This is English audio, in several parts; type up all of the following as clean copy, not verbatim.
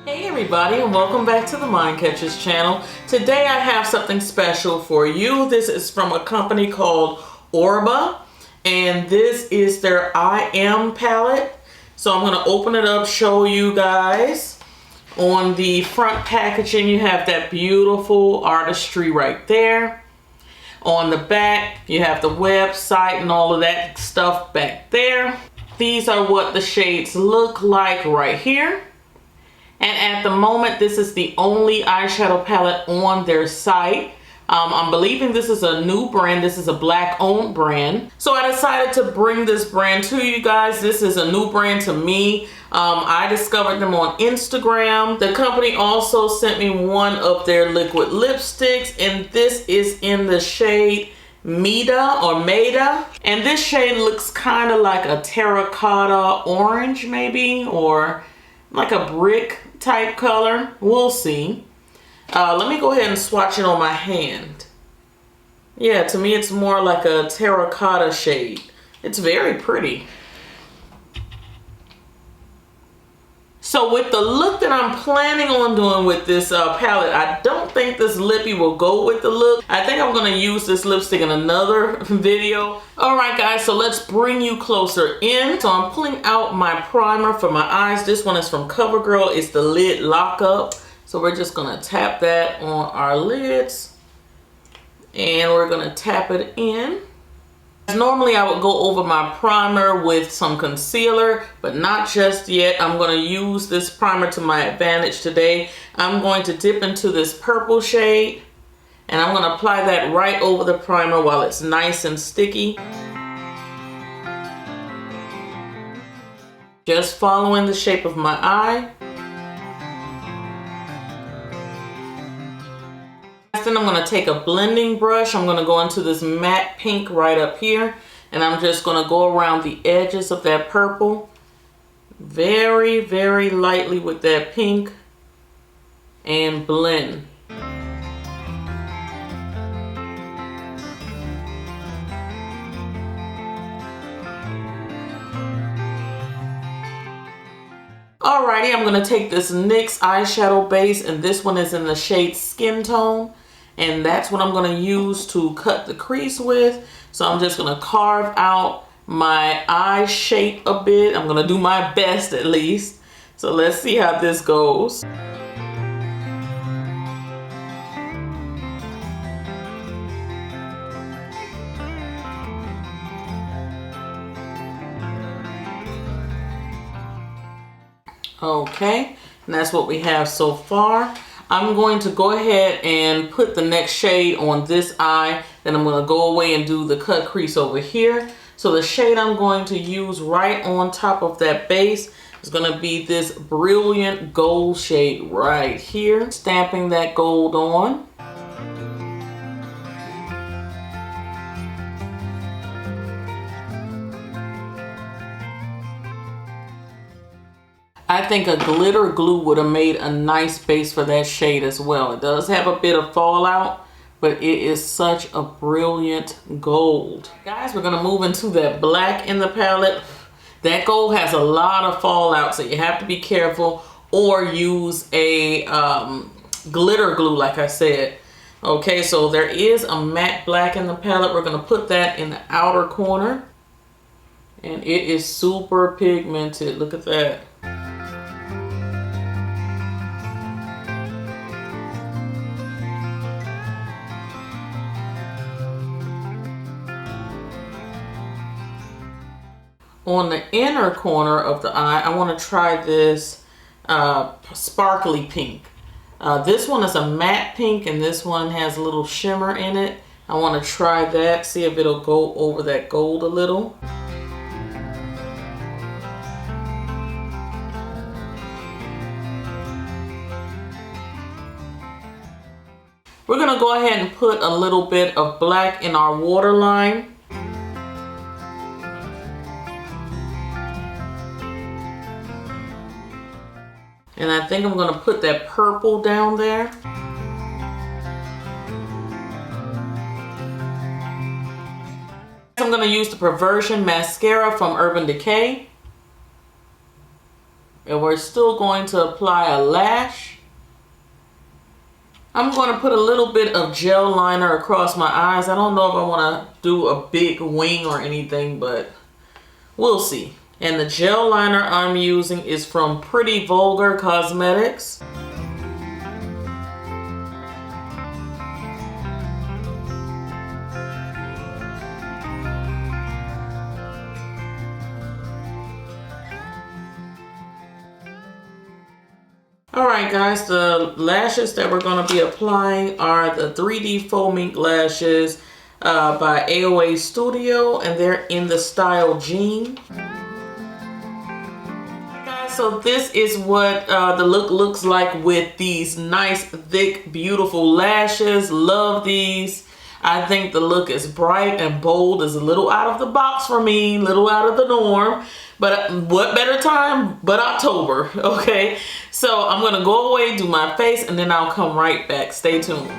Hey everybody, and welcome back to the Mind Catchers channel. Today I have something special for you. This is from a company called OBAA, and this is their I Am palette. So I'm going to open it up, show you guys. On the front packaging you have that beautiful artistry right there. On the back you have the website and all of that stuff back there. These are what the shades look like right here. And at the moment, this is the only eyeshadow palette on their site. I'm believing this is a new brand. This is a Black-owned brand. So I decided to bring this brand to you guys. This is a new brand to me. I discovered them on Instagram. The company also sent me one of their liquid lipsticks, and this is in the shade Maida. And this shade looks kind of like a terracotta orange maybe, or like a brick type color. We'll see. Let me go ahead and swatch it on my hand. Yeah, to me it's more like a terracotta shade. It's very pretty. So with the look that I'm planning on doing with this palette, I don't think this lippy will go with the look. I think I'm going to use this lipstick in another video. Alright guys, so let's bring you closer in. So I'm pulling out my primer for my eyes. This one is from CoverGirl. It's the lid lockup. So we're just going to tap that on our lids. And we're going to tap it in. Normally I would go over my primer with some concealer, but not just yet. I'm going to use this primer to my advantage today. I'm going to dip into this purple shade, and I'm going to apply that right over the primer while it's nice and sticky. Just following the shape of my eye. Then I'm going to take a blending brush. I'm going to go into this matte pink right up here, and I'm just going to go around the edges of that purple very, very lightly with that pink and blend. Alrighty, I'm going to take this NYX eyeshadow base, and this one is in the shade Skin Tone. And that's what I'm going to use to cut the crease with. So I'm just going to carve out my eye shape a bit. I'm going to do my best at least. So let's see how this goes. Okay, and that's what we have so far. I'm going to go ahead and put the next shade on this eye. Then I'm going to go away and do the cut crease over here. So the shade I'm going to use right on top of that base is going to be this brilliant gold shade right here. Stamping that gold on. I think a glitter glue would have made a nice base for that shade as well. It does have a bit of fallout, but it is such a brilliant gold. Guys, we're going to move into that black in the palette. That gold has a lot of fallout, so you have to be careful, or use a glitter glue like I said. Okay, so there is a matte black in the palette. We're going to put that in the outer corner. And it is super pigmented. Look at that. On the inner corner of the eye, I want to try this sparkly pink. This one is a matte pink, and this one has a little shimmer in it. I want to try that, see if it'll go over that gold a little. We're going to go ahead and put a little bit of black in our waterline. And I think I'm going to put that purple down there. I'm going to use the Perversion mascara from Urban Decay. And we're still going to apply a lash. I'm going to put a little bit of gel liner across my eyes. I don't know if I want to do a big wing or anything, but we'll see. And the gel liner I'm using is from Pretty Vulgar Cosmetics. Alright guys, the lashes that we're going to be applying are the 3D Foaming Lashes by OBAA Studio, and they're in the style Jean. Guys, so this is what the look looks like with these nice, thick, beautiful lashes. Love these. I think the look is bright and bold. Is a little out of the box for me, a little out of the norm. But what better time but October, okay? So I'm gonna go away, do my face, and then I'll come right back. Stay tuned.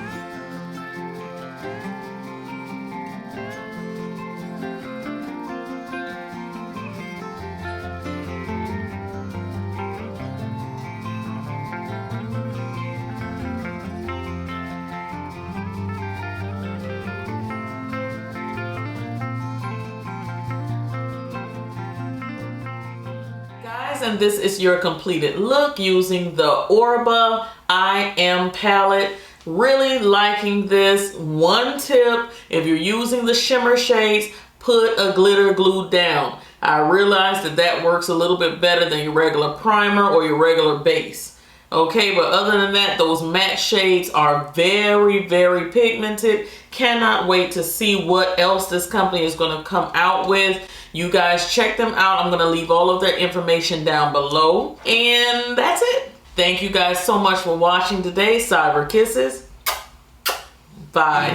And this is your completed look using the OBAA I Am palette. Really liking this. One tip, if you're using the shimmer shades, put a glitter glue down. I realize that that works a little bit better than your regular primer or your regular base. Okay, but other than that, those matte shades are very, very pigmented. Cannot wait to see what else this company is going to come out with. You guys check them out. I'm going to leave all of their information down below. And that's it. Thank you guys so much for watching today. Cyber kisses. Bye.